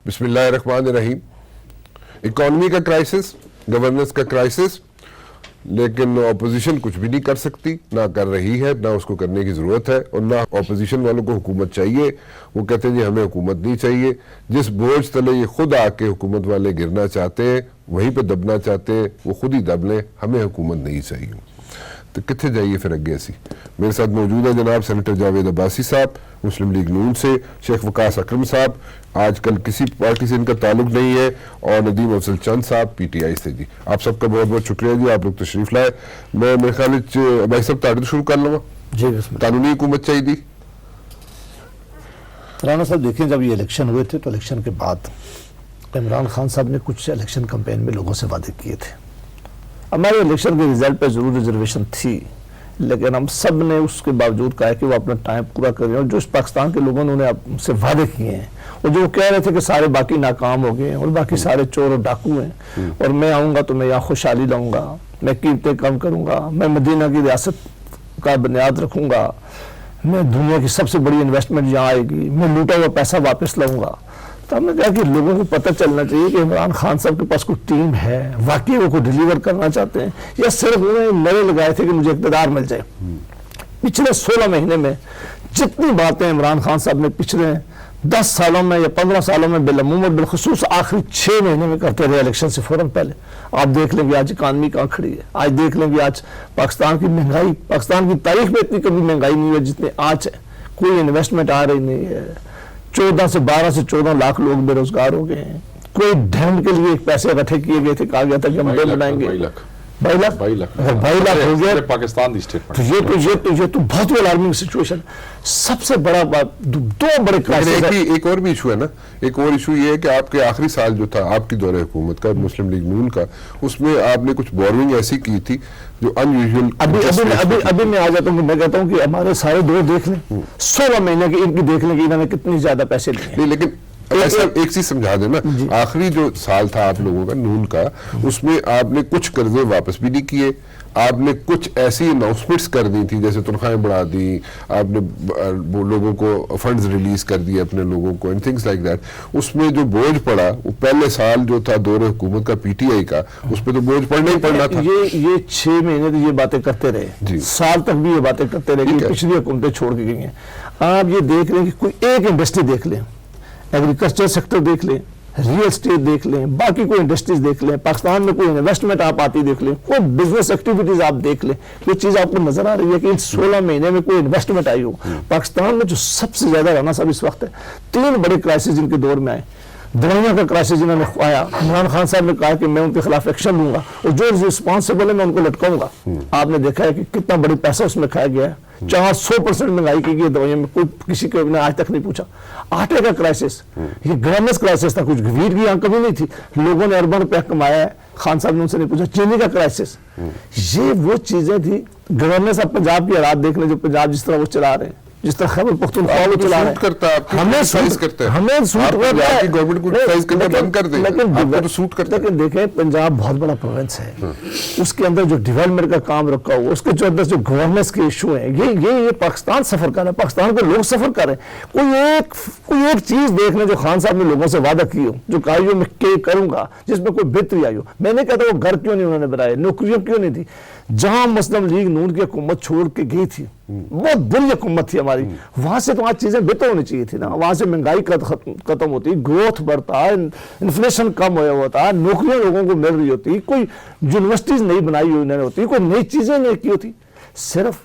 بسم اللہ الرحمن الرحیم. اکانومی کا کرائسس, گورننس کا کرائسس, لیکن اپوزیشن کچھ بھی نہیں کر سکتی, نہ کر رہی ہے, نہ اس کو کرنے کی ضرورت ہے, اور نہ اپوزیشن والوں کو حکومت چاہیے. وہ کہتے ہیں جی ہمیں حکومت نہیں چاہیے. جس بوجھ تلے یہ خود آ کے حکومت والے گرنا چاہتے ہیں, وہیں پہ دبنا چاہتے ہیں, وہ خود ہی دب لیں. ہمیں حکومت نہیں چاہیے. تو کتنے جائیے پھر اگے ایسی. میرے ساتھ موجود ہے جناب سینیٹر جاوید عباسی صاحب مسلم لیگ نون سے, شیخ وقاص اکرم صاحب آج کل کسی پارٹی سے ان کا تعلق نہیں ہے, اور ندیم افضل چند صاحب پی ٹی آئی سے. جی آپ سب کا بہت بہت شکریہ جی, آپ لوگ تشریف لائے. میں میرے خیال بھائی صاحب تاڑی شروع کر لوں گا. جی بسم اللہ. قانونی حکومت چاہیے تھی رانا صاحب. دیکھیں جب یہ الیکشن ہوئے تھے تو الیکشن کے بعد عمران خان صاحب نے کچھ الیکشن کمپین میں لوگوں سے وعدے کیے تھے. ہمارے الیکشن کے رزلٹ پہ ضرور ریزرویشن تھی, لیکن ہم سب نے اس کے باوجود کہا کہ وہ اپنا ٹائم پورا کریں, اور جو اس پاکستان کے لوگوں نے انہیں سے وعدے کیے ہیں, اور جو کہہ رہے تھے کہ سارے باقی ناکام ہو گئے ہیں اور باقی سارے چور اور ڈاکو ہیں, اور میں آؤں گا تو میں یہاں خوشحالی لاؤں گا, میں قیمتیں کم کروں گا, میں مدینہ کی ریاست کا بنیاد رکھوں گا, میں دنیا کی سب سے بڑی انویسٹمنٹ یہاں آئے گی, میں لوٹا ہوا پیسہ واپس لاؤں گا. تو ہم نے کہا کہ لوگوں کو پتہ چلنا چاہیے کہ عمران خان صاحب کے پاس کوئی ٹیم ہے, واقعی وہ کو ڈیلیور کرنا چاہتے ہیں, یا صرف انہوں نے نعرے لگائے تھے کہ مجھے اقتدار مل جائے. پچھلے 16 مہینے میں جتنی باتیں عمران خان صاحب نے پچھلے 10 سالوں میں یا 15 سالوں میں بالعموم بالخصوص آخری 6 مہینے میں کرتے رہے الیکشن سے فوراً پہلے, آپ دیکھ لیں گے آج اکانومی کہاں کھڑی ہے. آج دیکھ لیں گے آج پاکستان کی مہنگائی, پاکستان کی تاریخ میں اتنی کبھی مہنگائی نہیں ہے جتنی آج ہے. کوئی انویسٹمنٹ آ رہی نہیں ہے, 12 سے 14 لاکھ لوگ بے روزگار ہو گئے ہیں. کوئی ڈیم کے لیے پیسے اکٹھے کیے گئے تھے, کہا گیا تھا کہ ہم ڈیم بنائیں گے. 22 لاکھ ہو گیا پاکستان دی اسٹیٹ. تو یہ تو بہت ہی الارمنگ سچویشن. سب سے بڑا دو بڑے کرائسس. ایک اور بھی ایشو ہے نا, ایک اور ایشو یہ ہے کہ آپ کے آخری سال جو تھا آپ کی دور حکومت کا مسلم لیگ نون کا, اس میں آپ نے کچھ بورنگ ایسی کی تھی جو ان یوزول. ابھی میں آ جاتا ہوں, میں کہتا ہوں کہ ہمارے سارے دور دیکھ لیں, 16 مہینے کی ان کی دیکھ لیں کہ انہوں نے کتنی زیادہ پیسے لیے. لیکن ایسا ایک چیز سمجھا دینا, آخری جو سال تھا آپ لوگوں کا نون کا, اس میں آپ نے کچھ قرضے واپس بھی نہیں کیے, آپ نے کچھ ایسی اناؤنسمنٹس کر دی تھی جیسے تنخواہیں بڑھا دی, آپ نے لوگوں کو فنڈز ریلیز کر دیے اپنے لوگوں کو, اینڈ تھنگس لائک دیٹ. اس میں جو بوجھ پڑا وہ پہلے سال جو تھا دور حکومت کا پی ٹی آئی کا, اس پہ تو بوجھ پڑنا ہی پڑنا تھا. یہ 6 مہینے تو یہ باتیں کرتے رہے, سال تک بھی یہ باتیں کرتے رہے کہ پچھلی حکومتیں چھوڑ کے گئی ہیں. آپ یہ دیکھ لیں کہ کوئی ایک انڈسٹری دیکھ لیں, ایگریکلچر سیکٹر دیکھ لیں, ریل اسٹیٹ دیکھ لیں, باقی کوئی انڈسٹریز دیکھ لیں, پاکستان میں کوئی انویسٹمنٹ آپ آتی دیکھ لیں, کوئی بزنس ایکٹیویٹیز آپ دیکھ لیں, یہ چیز آپ کو نظر آ رہی ہے کہ ان 16 مہینے میں کوئی انویسٹمنٹ آئی ہو. پاکستان میں جو سب سے زیادہ رانا صاحب اس وقت ہے, 3 بڑے کرائسس جن کے دور میں آئے. دوائیاں کا کرائسس جنہوں نے کھوایا, عمران خان صاحب نے کہا کہ میں ان کے خلاف ایکشن لوں گا, اور جو رسپانسبل ہے میں ان کو لٹکاؤں گا. آپ نے دیکھا ہے کہ کتنا بڑی پیسہ اس میں کھایا گیا ہے, 400% مہنگائی کی گئی دوائیوں میں, کوئی کسی کو نے آج تک نہیں پوچھا. آٹے کا کرائسس, یہ گورننس کرائسس تھا, کچھ ویٹ کی یہاں کمی نہیں تھی, لوگوں نے اربوں روپیہ کمایا ہے, خان صاحب نے ان سے نہیں پوچھا. چینی کا کرائسس, یہ وہ چیزیں تھی. گورننس اب پنجاب کی حالات دیکھ لیں, جو پنجاب جس طرح وہ چلا رہے ہیں, جس طرح خیبر پختونخوا وہ چلا رہے ہیں, ہمیں سوٹ کرتا ہے. لیکن دیکھیں پنجاب بہت بڑا پروونس ہے, اس کے اندر جو ڈیولپمنٹ کا کام رکھا ہوا, اس کے جو اندر جو گورننس کے ایشو ہیں, یہ پاکستان سفر کر رہا ہے, پاکستان کے لوگ سفر کر رہے ہیں. کوئی ایک چیز دیکھ لیں جو خان صاحب نے لوگوں سے وعدہ کی ہو, جو کہا ہو میں کروں گا, جس میں کوئی بہتری آئی ہو. میں نہیں کہتا وہ گھر کیوں نہیں انہوں نے بنائے, نوکریاں کیوں نہیں تھی. جہاں مسلم لیگ نون کی حکومت چھوڑ کے گئی تھی, بہت بری حکومت تھی ہماری, وہاں سے تو آج چیزیں بہتر ہونی چاہیے تھی نا. وہاں سے مہنگائی ختم ہوتی, گروتھ بڑھتا, انفلیشن کم ہوا ہوتا, نوکریاں لوگوں کو مل رہی ہوتی, کوئی یونیورسٹیز نہیں بنائی ہوئی انہوں نے ہوتی, کوئی نئی چیزیں نہیں کی ہوتی. صرف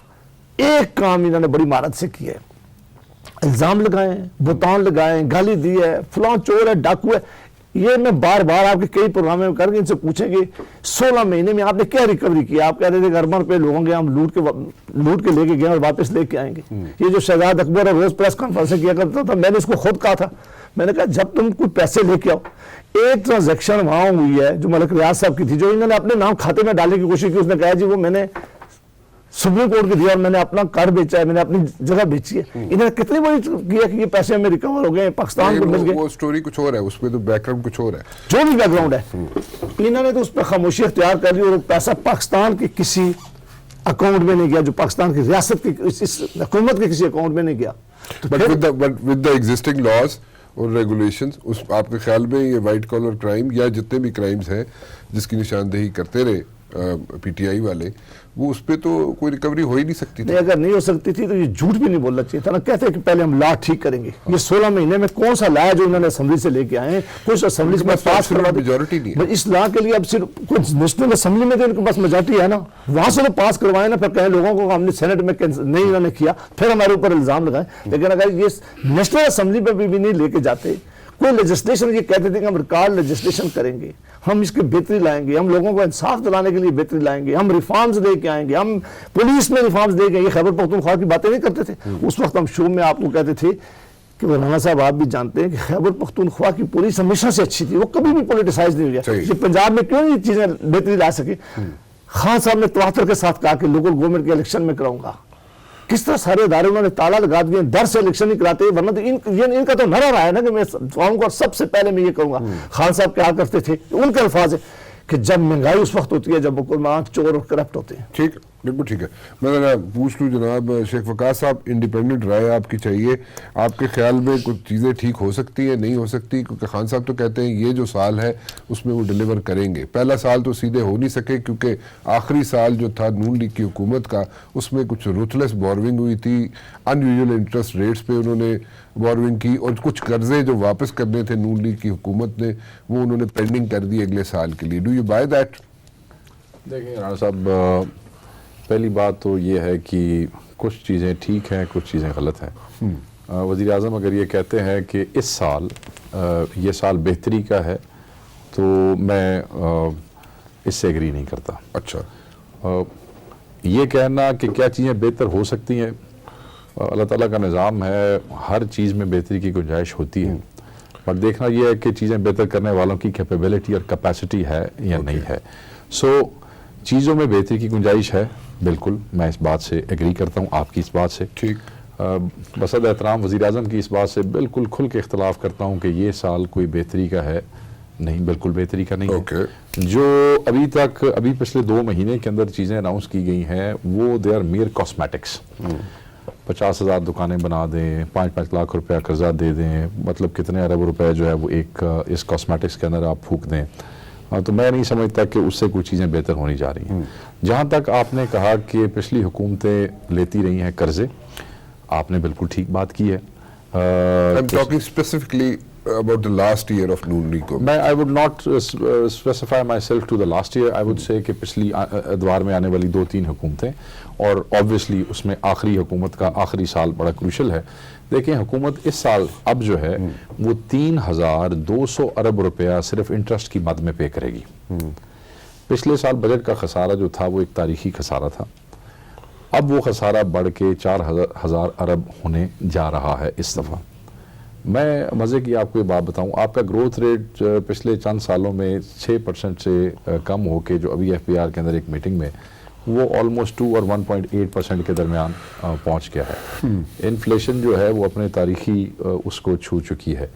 ایک کام انہوں نے بڑی مہارت سے کیا ہے, الزام لگائے, بہتان لگائے, گالی دی ہے, فلاں چور ہے, ڈاکو ہے. یہ میں بار بار آپ کے کئی پروگرام میں کر کے ان سے پوچھیں گے 16 مہینے میں آپ نے کیا ریکوری کی. آپ کہہ رہے تھے کہ اربوں روپے لوگوں کے ہم لوٹ کے لے کے گئے اور واپس لے کے آئیں گے. یہ جو شہزاد اکبر روز پریس کانفرنس کیا کرتا تھا, میں نے اس کو خود کہا تھا, میں نے کہا جب تم کوئی پیسے لے کے آؤ, ایک ٹرانزیکشن وہاں ہوئی ہے جو ملک ریاض صاحب کی تھی, جو انہوں نے اپنے نام کھاتے میں ڈالنے کی کوشش کی. اس نے کہا جی وہ میں نے سپریم کورٹ کو دیا اور میں نے اپنا گھر بیچا ہے, میں نے اپنی جگہ بیچی ہے. انہوں نے کتنی بڑی کیا کہ یہ پیسے ہمیں ریکور ہو گئے, پاکستان کو مل گئے. وہ سٹوری کچھ اور ہے, اس پہ تو بیک گراؤنڈ کچھ اور ہے, جو بھی بیک گراؤنڈ ہے. انہوں نے تو اس پہ خاموشی اختیار کر لی, اور پیسہ پاکستان کے کسی اکاؤنٹ میں نہیں گیا, جو پاکستان کی ریاست کی اس حکومت کے کسی اکاؤنٹ میں نہیں گیا. But with the existing laws, اور ریگولیشنز، اس آپ کے خیال میں یہ وائٹ کالر کرائم یا جتنے بھی کرائمز ہیں جس کی نشاندہی کرتے رہے پی ٹی آئی والے، وہ اس پہ تو کوئی ریکوری ہو ہی نہیں سکتی تھی؟ نہیں، اگر نہیں ہو سکتی تھی تو یہ جھوٹ بھی نہیں بولنا چاہیے تھا نا. کہتے ہیں کہ پہلے ہم لا ٹھیک کریں گے. یہ 16 مہینے میں کون سا لا ہے جو انہوں نے اسمبلی سے لے کے آئے ہیں؟ کچھ اسمبلی میں پاس کروا دی. میجورٹی نہیں ہے اس لا کے لیے اب صرف کچھ نیشنل اسمبلی میں تو ان کے پاس میجورٹی ہے نا، وہاں سے تو پاس کروائے نا. پھر کہیں لوگوں کو ہم نے سینٹ میں نہیں انہوں نے کیا، پھر ہمارے اوپر الزام لگائیں. لیکن اگر یہ نیشنل اسمبلی پہ بھی نہیں لے کے جاتے، کوئی لیجسلیشن، یہ کہتے تھے کہ ہم ریکارڈ لیجسلیشن کریں گے، ہم اس کی بہتری لائیں گے، ہم لوگوں کو انصاف دلانے کے لیے بہتری لائیں گے، ہم ریفارمز لے کے آئیں گے، ہم پولیس میں ریفارمز لے کے. یہ خیبر پختونخوا کی باتیں نہیں کرتے تھے اس وقت. ہم شو میں آپ کو کہتے تھے کہ رانا صاحب آپ بھی جانتے ہیں کہ خیبر پختونخوا کی پولیس ہمیشہ سے اچھی تھی، وہ کبھی بھی پولیٹیسائز نہیں ہوئی. یہ پنجاب میں کیوں نہیں چیزیں بہتری لا سکے؟ خان صاحب نے تواتر کے ساتھ کہا کہ لوکل گورنمنٹ کے الیکشن میں کراؤں گا. کس طرح سارے ادارے انہوں نے تالا لگا دیے، ڈر سے الیکشن نہیں کراتے. ورنہ تو ان کا تو نعرہ رہا ہے نا کہ میں قوم کو سب سے پہلے میں یہ کروں گا. خان صاحب کیا کرتے تھے، ان کے الفاظ ہے کہ جب مہنگائی اس وقت ہوتی ہے جب حکمران چور اور کرپٹ ہوتے ہیں. ٹھیک، بالکل ٹھیک ہے. میں پوچھ لوں جناب شیخ وقاص صاحب، انڈیپینڈنٹ رائے آپ کی چاہیے. آپ کے خیال میں کچھ چیزیں ٹھیک ہو سکتی ہیں، نہیں ہو سکتی؟ کیونکہ خان صاحب تو کہتے ہیں یہ جو سال ہے اس میں وہ ڈیلیور کریں گے. پہلا سال تو سیدھے ہو نہیں سکے کیونکہ آخری سال جو تھا نون لیگ کی حکومت کا، اس میں کچھ روتھلیس بورونگ ہوئی تھی، ان یوزول انٹرسٹ ریٹس پہ انہوں نے بورونگ کی، اور کچھ قرضے جو واپس کرنے تھے نون لیگ کی حکومت نے وہ انہوں نے پینڈنگ کر دی اگلے سال کے لیے. Do you by that? دیکھیں رانا صاحب، پہلی بات تو یہ ہے کہ کچھ چیزیں ٹھیک ہیں، کچھ چیزیں غلط ہیں. وزیر اعظم اگر یہ کہتے ہیں کہ اس سال یہ سال بہتری کا ہے تو میں اس سے ایگری نہیں کرتا. اچھا، یہ کہنا کہ کیا چیزیں بہتر ہو سکتی ہیں، اللہ تعالیٰ کا نظام ہے، ہر چیز میں بہتری کی گنجائش ہوتی ہے. پر دیکھنا یہ ہے کہ چیزیں بہتر کرنے والوں کی کیپیبلٹی اور کیپیسٹی ہے یا نہیں ہے. چیزوں میں بہتری کی گنجائش ہے، بالکل میں اس بات سے ایگری کرتا ہوں، آپ کی اس بات سے. ٹھیک. بصد احترام وزیر اعظم کی اس بات سے بالکل کھل کے اختلاف کرتا ہوں کہ یہ سال کوئی بہتری کا ہے. نہیں، بالکل بہتری کا نہیں ہے. جو ابھی پچھلے 2 مہینے کے اندر چیزیں اناؤنس کی گئی ہیں وہ دے آر میئر کاسمیٹکس. 50,000 دکانیں بنا دیں، 5 لاکھ روپیہ قرضہ دے دیں، مطلب کتنے ارب روپے جو ہے وہ ایک اس کاسمیٹکس کے اندر آپ پھونک دیں. تو میں نہیں سمجھتا کہ اس سے کوئی چیزیں بہتر ہونی جا رہی ہیں. جہاں تک آپ نے کہا کہ پچھلی حکومتیں لیتی رہی ہیں قرضے، آپ نے بالکل ٹھیک بات کی ہے. I'm talking specifically about the last year of Noon League government. I would not specify myself to the last year. I would say کہ پچھلی ادوار میں آنے والی 2-3 حکومتیں، اور obviously اس میں آخری حکومت کا آخری سال بڑا کروشل ہے. دیکھیں حکومت اس سال اب جو ہے وہ 3,200 ارب روپیہ صرف انٹرسٹ کی مد میں پے کرے گی. پچھلے سال بجٹ کا خسارہ جو تھا وہ ایک تاریخی خسارہ تھا، اب وہ خسارہ بڑھ کے 4,000 ارب ہونے جا رہا ہے اس دفعہ. میں مزے کی آپ کو یہ بات بتاؤں، آپ کا گروتھ ریٹ پچھلے چند سالوں میں 6% سے کم ہو کے جو ابھی ایف پی آر کے اندر ایک میٹنگ میں وہ آلموسٹ 2 اور 1.8% کے درمیان پہنچ گیا ہے. انفلیشن جو ہے وہ اپنے تاریخی اس کو چھو چکی ہے.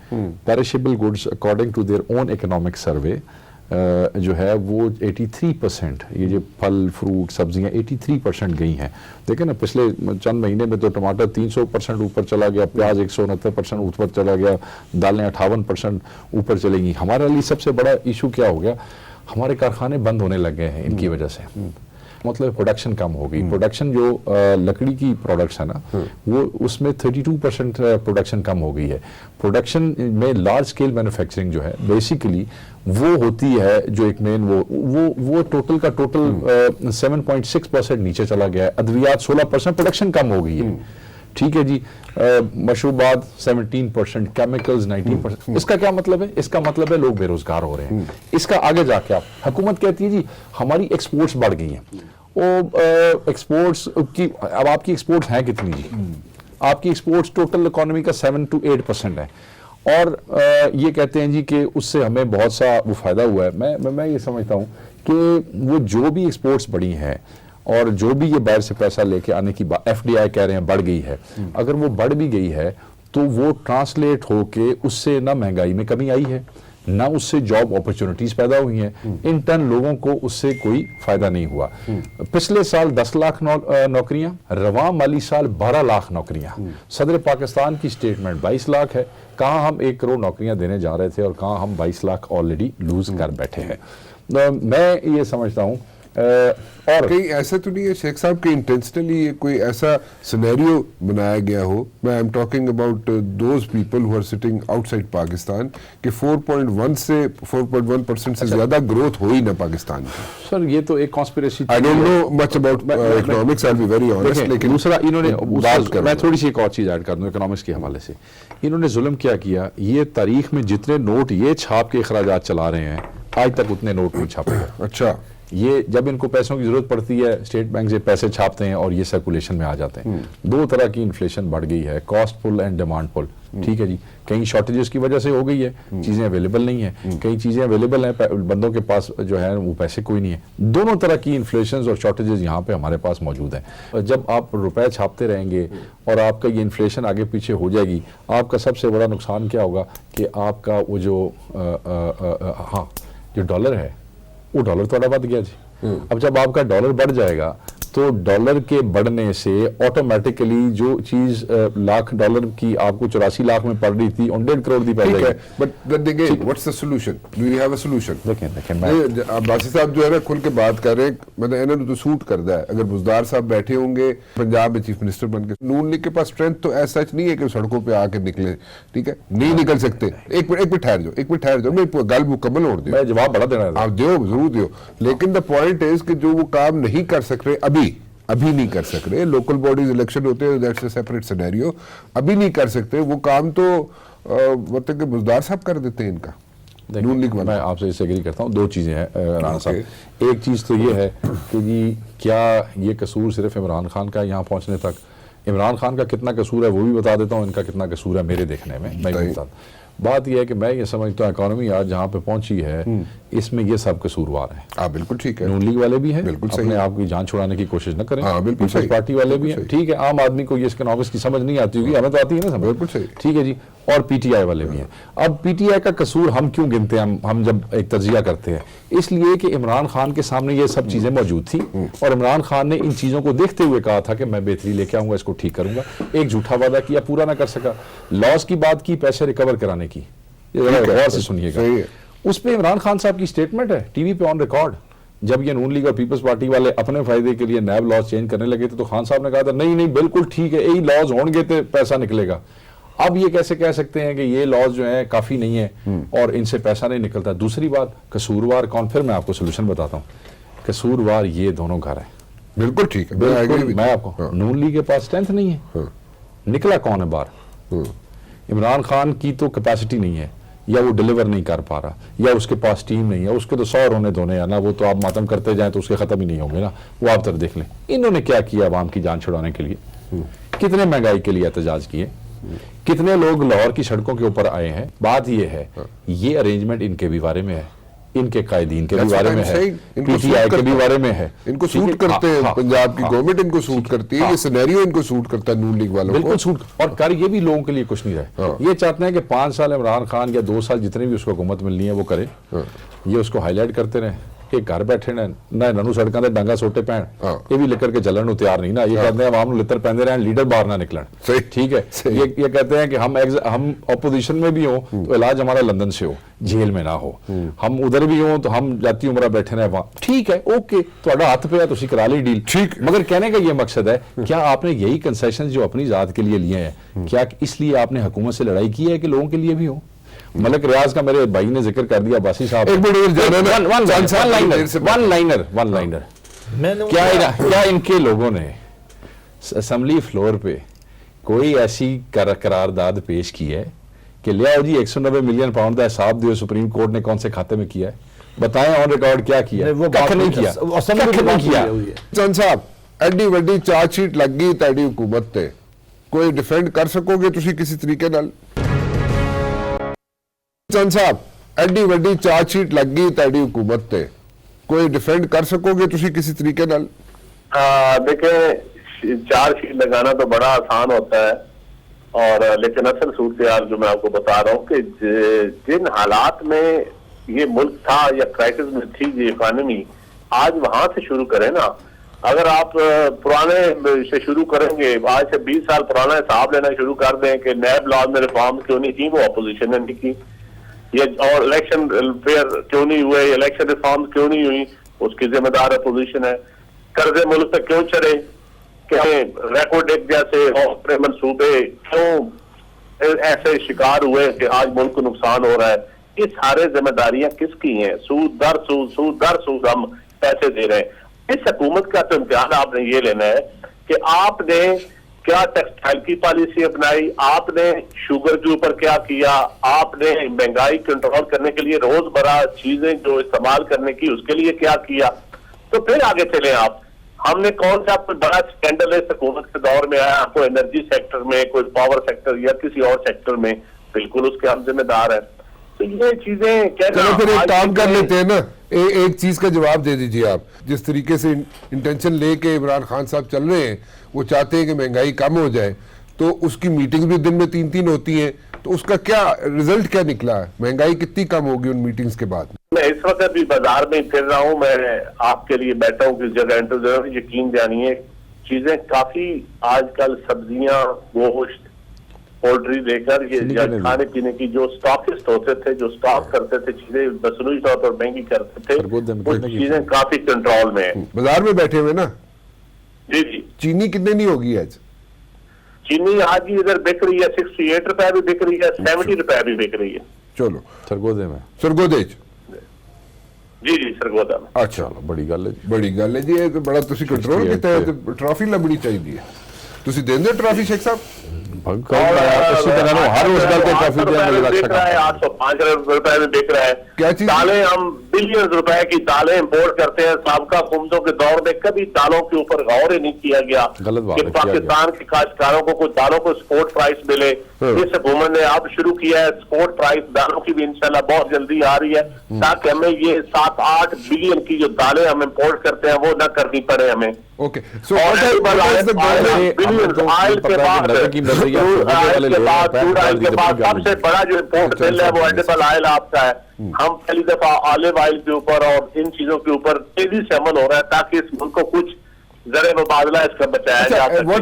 Perishable goods according to their own economic survey جو ہے وہ 83%، یہ جو پھل فروٹ سبزیاں 83% گئی ہیں. دیکھیں نا پچھلے چند مہینے میں تو ٹماٹر 300% اوپر چلا گیا، پیاز 169% اوپر چلا گیا، دالیں 58% اوپر چلے گی. ہمارے لیے سب سے بڑا ایشو کیا ہو گیا، ہمارے کارخانے بند ہونے لگے ہیں ان کی وجہ سے. مطلب پروڈکشن کم ہو گئی. پروڈکشن جو لکڑی کی پروڈکٹس ہے نا وہ اس میں 32% پروڈکشن کم ہو گئی ہے. پروڈکشن میں لارج اسکیل مینوفیکچرنگ جو ہے بیسیکلی وہ ہوتی ہے جو ایک مین وہ ٹوٹل کا ٹوٹل 7.6% نیچے چلا گیا ہے. ادویات 16% پروڈکشن کم ہو گئی ہے. ٹھیک ہے جی. مشروبات 17%، کیمیکلز 19%. اس کا کیا مطلب ہے؟ اس کا مطلب ہے لوگ بے روزگار ہو رہے ہیں. اس کا آگے جا کے آپ حکومت کہتی ہے جی ہماری ایکسپورٹس بڑھ گئی ہیں. ایکسپورٹس کی اب آپ کی ایکسپورٹس ہیں کتنی جی؟ آپ کی ایکسپورٹس ٹوٹل اکانومی کا 7 to 8% ہے، اور یہ کہتے ہیں جی کہ اس سے ہمیں بہت سا وہ فائدہ ہوا ہے. میں یہ سمجھتا ہوں کہ وہ جو بھی ایکسپورٹس بڑھی ہیں اور جو بھی یہ باہر سے پیسہ لے کے آنے کی ایف ڈی آئی کہہ رہے ہیں بڑھ گئی ہے، اگر وہ بڑھ بھی گئی ہے تو وہ ٹرانسلیٹ ہو کے اس سے نہ مہنگائی میں کمی آئی ہے. نہ اس سے جاب اپرچونٹیز پیدا ہوئی ہیں، انٹرن لوگوں کو اس سے کوئی فائدہ نہیں ہوا۔ پچھلے سال 10 لاکھ نوکریاں، رواں مالی سال 12 لاکھ نوکریاں، صدر پاکستان کی سٹیٹمنٹ 22 لاکھ ہے، کہاں ہم 1 کروڑ نوکریاں دینے جا رہے تھے اور کہاں ہم 22 لاکھ آلریڈی لوز کر بیٹھے ہیں۔ میں یہ سمجھتا ہوں اور کہیں ایسا تو نہیں ہے شیخ صاحب کہ انٹینشنلی یہ کوئی ایسا سینیریو بنایا گیا ہو، میں am talking about those people who are sitting outside Pakistan, کہ 4.1 سے 4.1% سے زیادہ گروتھ ہو ہی نہ پاکستان کی؟ سر یہ تو ایک conspiracy, I don't know much about economics, I'll be very honest، لیکن دوسرا انہوں نے بات کروں میں تھوڑی سی ایک اور چیز ایڈ کر دوں اکنامکس کے حوالے سے، انہوں نے ظلم کیا کیا، یہ تاریخ میں جتنے نوٹ یہ چھاپ کے اخراجات چلا رہے ہیں آج تک اتنے نوٹ نہیں چھاپے گا۔ اچھا، یہ جب ان کو پیسوں کی ضرورت پڑتی ہے اسٹیٹ بینک سے پیسے چھاپتے ہیں اور یہ سرکولیشن میں آ جاتے ہیں۔ دو طرح کی انفلیشن بڑھ گئی ہے، کاسٹ پل اینڈ ڈیمانڈ پل، ٹھیک ہے جی، کہیں شارٹیجز کی وجہ سے ہو گئی ہے، چیزیں اویلیبل نہیں ہیں، کئی چیزیں اویلیبل ہیں بندوں کے پاس جو ہے وہ پیسے کوئی نہیں ہے، دونوں طرح کی انفلیشنز اور شارٹیجز یہاں پہ ہمارے پاس موجود ہیں۔ جب آپ روپے چھاپتے رہیں گے اور آپ کا یہ انفلیشن آگے پیچھے ہو جائے گی، آپ کا سب سے بڑا نقصان کیا ہوگا کہ آپ کا وہ جو ڈالر ہے وہ ڈالر تھوڑا بڑھ گیا جی۔ اب جب آپ کا ڈالر بڑھ جائے گا تو ڈالر کے بڑھنے سے آٹومیٹیکلی جو چیز لاکھ ڈالر کی آپ کو 84 لاکھ میں پڑ رہی تھی 100 کروڑ دی پڑ ٹھیک جائے ہے، گی۔ But again what's the solution? Do you have a solution? دیکھیں باسی صاحب جو ہے نا کھل کے بات کر رہے ہیں، مطلب انہوں نے تو سوٹ کردا ہے، اگر بزدار صاحب بیٹھے ہوں گے پنجاب میں چیف منسٹر بن کے، نون لیگ کے پاس اسٹرینتھ تو ایسا نہیں ہے کہ سڑکوں پہ آ کے نکلے، ٹھیک ہے، نہیں نکل سکتے۔ ایک منٹ ٹھہر جاؤ، میں گل مکمل ہونے دوں، میں جواب بڑا دینا ہے۔ آپ دیو ضرور دیو، لیکن دا پوائنٹ از کہ جو وہ کام نہیں کر سک رہے ابھی نہیں کر سک رہے، لوکل باڈیز الیکشن ہوتے ہیں، دیٹس اے سیپریٹ سینیریو، ابھی نہیں کر سکتے وہ کام، تو مطلب کہ بزدار صاحب کر دیتے ہیں ان کا، نون لیگ والا۔ میں آپ سے اس سے ایگری کرتا ہوں، دو چیزیں ہیں رانا صاحب، ایک چیز تو یہ ہے کہ جی کیا یہ قصور صرف عمران خان کا یہاں پہنچنے تک، عمران خان کا کتنا قصور ہے وہ بھی بتا دیتا ہوں، ان کا کتنا قصور ہے میرے دیکھنے میں، میں بھی بتا دوں۔ بات یہ ہے کہ میں یہ سمجھتا ہوں اکانومی آج جہاں پہ پہنچی ہے اس میں یہ سب قصوروار ہیں۔ آپ بالکل ٹھیک ہے، نون لیگ والے بھی ہیں، بالکل صحیح، اپنے آپ کی جان چھڑانے کی کوشش نہ کریں، ہاں بالکل پیپلز صحیح، پارٹی والے بھی ہیں، ٹھیک ہے، عام آدمی کو یہ اکنامکس کی سمجھ نہیں آتی ہوگی، ہمیں تو آتی ہے نا سمجھ، بالکل صحیح، ٹھیک ہے جی، اور پی ٹی آئی والے بھی ہیں۔ اب پی ٹی آئی کا قصور ہم کیوں گنتے ہیں، ہم جب ایک تجزیہ کرتے ہیں، اس لیے کہ عمران خان کے سامنے یہ سب چیزیں موجود تھیں اور عمران خان نے ان چیزوں کو دیکھتے ہوئے کہا تھا کہ میں بہتری لے کے آؤں گا، اس کو ٹھیک کروں گا، ایک جھوٹا وعدہ کیا پورا نہ کر سکا، لاس کی بات کی پیسے ریکور کرانے کی، غور سے سنیے گا، اس پہ عمران خان صاحب کی سٹیٹمنٹ ہے ٹی وی پہ آن ریکارڈ، جب یہ نون لیگ اور پیپلز پارٹی والے اپنے فائدے کے لیے نیب لاز چینج کرنے لگے تھے تو خان صاحب نے کہا تھا نہیں بالکل ٹھیک ہے، یہی لاز ہوں گے تو پیسہ نکلے گا۔ اب یہ کیسے کہہ سکتے ہیں کہ یہ لاز جو ہیں کافی نہیں ہے اور ان سے پیسہ نہیں نکلتا؟ دوسری بات قصوروار کون، پھر میں آپ کو سلوشن بتاتا ہوں، قصوروار یہ دونوں گھر ہیں، بالکل ٹھیک ہے، بالکل میں آپ کو، نون لیگ کے پاس اسٹرینتھ نہیں ہے، نکلا کون ہے باہر؟ عمران خان کی تو کیپیسٹی نہیں ہے، یا وہ ڈیلیور نہیں کر پا رہا، یا اس کے پاس ٹیم نہیں ہے، اس کے تو 100 رونے دھونے ہیں نا، وہ تو آپ ماتم کرتے جائیں تو اس کے ختم ہی نہیں ہوں گے نا، وہ آپ تک دیکھ لیں انہوں نے کیا کیا عوام کی جان چھڑانے کے لیے، کتنے مہنگائی کے لیے احتجاج کیے، کتنے لوگ لاہور کی سڑکوں کے اوپر آئے ہیں۔ بات یہ ہے یہ ارینجمنٹ ان کے بھی بارے میں ہے، ان کے قائدین کے بھی بارے میں ہے، پی ٹی آئی کے بھی بارے میں ہے، ان کو سوٹ کرتے ہیں، پنجاب کی گورنمنٹ ان کو سوٹ کرتی ہے، یہ سینیریو ان کو سوٹ کرتا ہے نون لیگ والوں کو، بالکل سوٹ، اور کر یہ بھی لوگوں کے لیے کچھ نہیں رہے، یہ چاہتے ہیں کہ 5 سال عمران خان یا 2 سال جتنے بھی اس کو حکومت ملنی ہے وہ کرے، یہ اس کو ہائی لائٹ کرتے رہے کہ گھر بیٹھے نہ انہوں سڑکاں تے ڈانگا سوٹے پین، یہ بھی لکڑ کے چلن نو تیار نہیں نا، یہ کہتے ہیں عوام نو لتر پہندے رہن لیڈر باہر نہ نکلن، ٹھیک ہے، یہ کہتے ہیں کہ ہم اپوزیشن میں بھی ہوں تو علاج ہمارا لندن سے ہو، جیل میں نہ ہو، ہم ادھر بھی ہوں تو ہم جاتی عمرہ بیٹھے رہے وہاں، ٹھیک ہے، اوکے، تہاڈا ہاتھ پہ ہے تسی کرا لی ڈیل، ٹھیک، مگر کہنے کا یہ مقصد ہے کیا آپ نے یہی کنسیشن جو اپنی ذات کے لیے لیے ہیں کیا اس لیے آپ نے حکومت سے لڑائی کی ہے کہ لوگوں کے لیے بھی ہو؟ ملک ریاض کا میرے بھائی نے ذکر کر دیا، باسی صاحب، ون لائنر، کیا ان کے لوگوں نے اسمبلی فلور پہ کوئی ایسی قرارداد پیش کی ہے کہ لے آؤ جی 190 ملین پاؤنڈ کا حساب دیو، سپریم کورٹ نے کون سے کھاتے میں کیا ہے، بتائیں آن ریکارڈ کیا کیا ہے؟ کچھ نہیں کیا۔ چند صاحب ایڈی وڈی چارج شیٹ لگ گئی تیری حکومت تے، کوئی ڈیفینڈ کر سکو گے تسی کسی طریقے نال؟ چند صاحب ایڈی وڈی چارج شیٹ لگ گئی تیری حکومت تے، کوئی ڈیفینڈ کر سکو گے تسی کسی طریقے نال؟ دیکھیں چارج شیٹ لگانا تو بڑا آسان ہوتا ہے، اور لیکن اصل صورتحال جو میں آپ کو بتا رہا ہوں کہ جن حالات میں یہ ملک تھا یا کرائسس میں تھی یہ اکانومی، آج وہاں سے شروع کریں نا. اگر آپ پرانے سے شروع کریں گے، آج سے 20 سال پرانا حساب لینا شروع کر دیں کہ نیب لاز میں ریفارم کیوں نہیں کی، وہ اپوزیشن نے نہیں کی، اور الیکشن فیئر کیوں نہیں ہوئے، الیکشن ریفارم کیوں نہیں ہوئی، اس کی ذمہ دار اپوزیشن ہے. قرضے ملک پہ کیوں چڑھے، کہ ریکارڈ ایک جیسے اور منصوبے کیوں ایسے شکار ہوئے کہ آج ملک کو نقصان ہو رہا ہے. یہ سارے ذمہ داریاں کس کی ہیں؟ سود در سود ہم پیسے دے رہے ہیں. اس حکومت کا تو امتحان آپ نے یہ لینا ہے کہ آپ نے کیا ٹیکسٹائل کی پالیسی اپنائی، آپ نے شوگر کے اوپر کیا کیا، آپ نے مہنگائی کنٹرول کرنے کے لیے روز مرہ چیزیں جو استعمال کرنے کی اس کے لیے کیا کیا، تو پھر آگے چلیں آپ. ہم نے کون سا کوئی بڑا سکینڈل ہے حکومت کے دور میں آیا، کوئی انرجی سیکٹر میں، کوئی پاور سیکٹر یا کسی اور سیکٹر میں، بالکل اس کے ہم ذمہ دار ہیں. تو یہ چیزیں چلو پھر ایک کام کر لیتے ہیں نا، ایک چیز کا جواب دے دیجئے آپ. جس طریقے سے انٹینشن لے کے عمران خان صاحب چل رہے ہیں، وہ چاہتے ہیں کہ مہنگائی کم ہو جائے، تو اس کی میٹنگ بھی دن میں 3 ہوتی ہیں، تو اس کا کیا رزلٹ کیا نکلا ہے؟ مہنگائی کتنی کم ہوگی ان میٹنگز کے بعد؟ میں اس وقت بھی بازار میں پھر رہا ہوں، میں آپ کے لیے بیٹھا ہوں کس جگہ انٹرویو، یقین جانیے چیزیں کافی آج کل سبزیاں، گوشت، پولٹری لے کر یہ کھانے پینے کی جو اسٹاکسٹ ہوتے تھے، جو اسٹاک کرتے تھے چیزیں مصنوعی طور پر مہنگی کرتے تھے، وہ چیزیں کافی کنٹرول میں ہیں. بازار میں بیٹھے ہوئے نا؟ جی جی. چینی کتنے نہیں ہوگی آج؟ چینی آج بھی ادھر بک رہی ہے 68 روپے بھی بک رہی ہے، 70 روپے بھی بک رہی ہے. چلو سرگودے میں، سرگودے جی جی سرگودا میں. اچھا بڑی گل ہے، بڑی گل ہے جی. یہ تو بڑا تسی کنٹرول کیتا ہے، ٹرافی لبنی چاہیے. تسی دیندے ٹرافی شیخ صاحب؟ اسی طرح ہر روزگار کو کافی دیکھ رہا ہے 805 روپے میں دیکھ رہا ہے. کیا چیز؟ دالیں ہم بلین روپے کی دالیں امپورٹ کرتے ہیں. سابقہ حکومتوں کے دور میں کبھی دالوں کے اوپر غور ہی نہیں کیا گیا کہ پاکستان کے کاشتکاروں کو کچھ دالوں کو سپورٹ پرائس ملے. اس حکومت نے اب شروع کیا ہے سپورٹ پرائس دالوں کی بھی انشاءاللہ بہت جلدی آ رہی ہے، تاکہ ہمیں یہ 7-8 بلین کی جو دالیں ہم امپورٹ کرتے ہیں وہ نہ کرنی پڑے ہمیں. اوکے سو آئل کے بعد سب سے بڑا جو امپورٹ بل ہے وہ ایڈیبل آئل آپ کا ہے. ہم پہلی دفعہ آلیو آئل کے اوپر اور ان چیزوں کے اوپر تیزی سے عمل ہو رہا ہے تاکہ اس ملک کو کچھ زر مبادلہ اس کا بچایا جا سکے.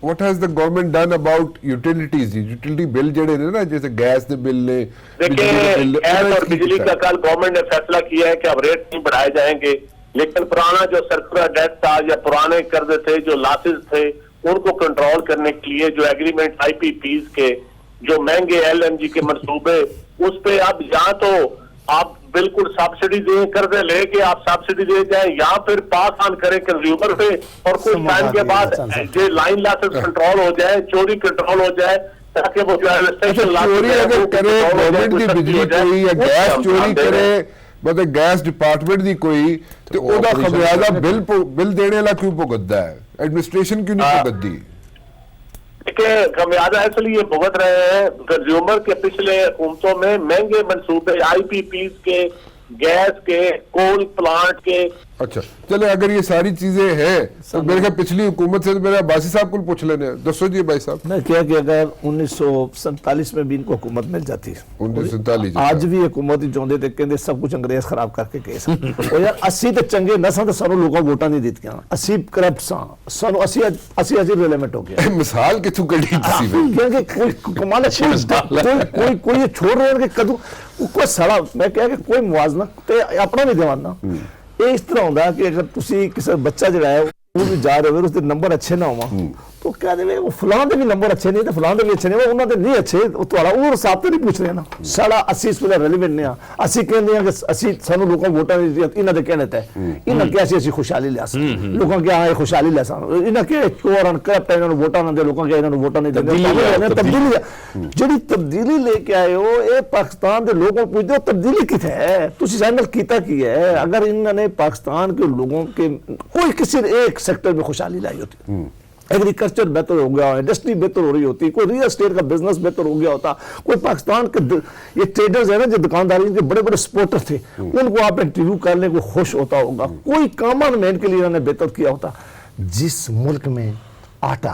What has the government done about utilities? Utility bill جڑے نے نا، جیسے گیس دے بل نے، دیکھیں گیس اور بجلی کا کل گورنمنٹ نے فیصلہ کیا ہے کہ اب ریٹ نہیں بڑھائے جائیں گے، لیکن پرانا جو سرکولر ڈیٹ تھا یا پرانے قرضے تھے جو لاسز تھے ان کو کنٹرول کرنے کے لیے جو ایگریمنٹ آئی پی پیز کے جو مہنگے ایل این جی کے منصوبے، اس پہ اب یا تو آپ بالکل سبسڈی دیں، قرضے لے کے آپ سبسڈی دے جائیں یا پھر پاس آن کریں کنزیومر پہ، اور کچھ ٹائم کے بعد یہ لائن لاسز کنٹرول ہو جائے، چوری کنٹرول ہو جائے، تاکہ وہ جو ہے چوری اگر کرے گورنمنٹ کی بجلی کوئی یا گیس چوری کرے مطلب گیس ڈپارٹمنٹ دی کوئی، تو او دا خمیازہ بل دینے والا کیوں بھگتدا ہے؟ ایڈمنسٹریشن کیوں نہیں بھگتدی؟ کہ خمیازہ اس لیے بھگت رہے ہیں کنزیومر کے پچھلے حکومتوں میں مہنگے منصوبے آئی پی پیز کے، گیس کے، کول پلانٹ کے. اچھا چلے اگر یہ ساری چیزیں ہیں تو میرے خیال پچھلی حکومت سے میرا عباسی صاحب کو پوچھ لینے. دسو جی بھائی صاحب. میں کیا کہ اگر 1947 میں بھی ان کو حکومت مل جاتی، 1947 آج بھی حکومت ہی چاہتے تھے کہ سب کچھ انگریز خراب کر کے گئے سن. اور یار 80 تے چنگے نہ سن تو سانو لوگوں ووٹاں نہیں دیتیاں، 80 کرپٹ سن، سانو 80 ریلیمنٹ ہو گیا. مثال کتوں کڑی تھی کیونکہ کوئی کمال کوئی چھوڑ رہے ہیں کہ کدو کوئی سڑا. میں کہا کہ کوئی موازنہ اپنا نہیں دیوانا. یہ اس طرح ہوتا ہے کہ اگر تسی کسی بچہ جڑا ہے وہ بھی جا رہے ہو اس دے نمبر اچھے نہ ہوا تو کہہ دے وہ فلان دے بھی نمبر اچھے نہیں، فلان دے بھی اچھے نہیں، انہوں دے نہیں اچھے، وہ حساب تو نہیں پوچھ رہے نا. ساڑا 80 اس ویلے ریلیونٹ نہیں، اسی کہنے ہیں کہ اسی سانو لوگوں ووٹاں نہیں، انہوں نے کہنے تے انہوں نے کہا اسی خوشحالی لے سا لوگوں کے ہاں خوشحالی لے سا، انہوں نے کہا چور ان کرپٹ انہوں نے ووٹاں نہ دے، لوگوں کے انہوں نے ووٹاں نہیں دے. تبدیلی جڑی تبدیلی لے کے آئے ہو اے پاکستان دے لوگوں کو پوچھتے ہو تبدیلی کتنے ہے، تسی سائنل کیتا کی ہے؟ اگر انہوں نے پاکستان کے لوگوں کے کوئی کسی ایک سیکٹر میں خوشحالی لائی ہوتی، ایگریکلچر بہتر ہو گیا، انڈسٹری بہتر ہو رہی ہوتی، کوئی ریل اسٹیٹ کا بزنس بہتر ہو گیا ہوتا، کوئی پاکستان کے یہ ٹریڈرز ہیں نا جو دکانداری کے بڑے بڑے سپورٹر تھے ان کو آپ انٹرویو کر لیں کوئی خوش ہوتا ہوگا، کوئی کامن مین کے لیے انہوں نے بہتر کیا ہوتا. جس ملک میں آٹا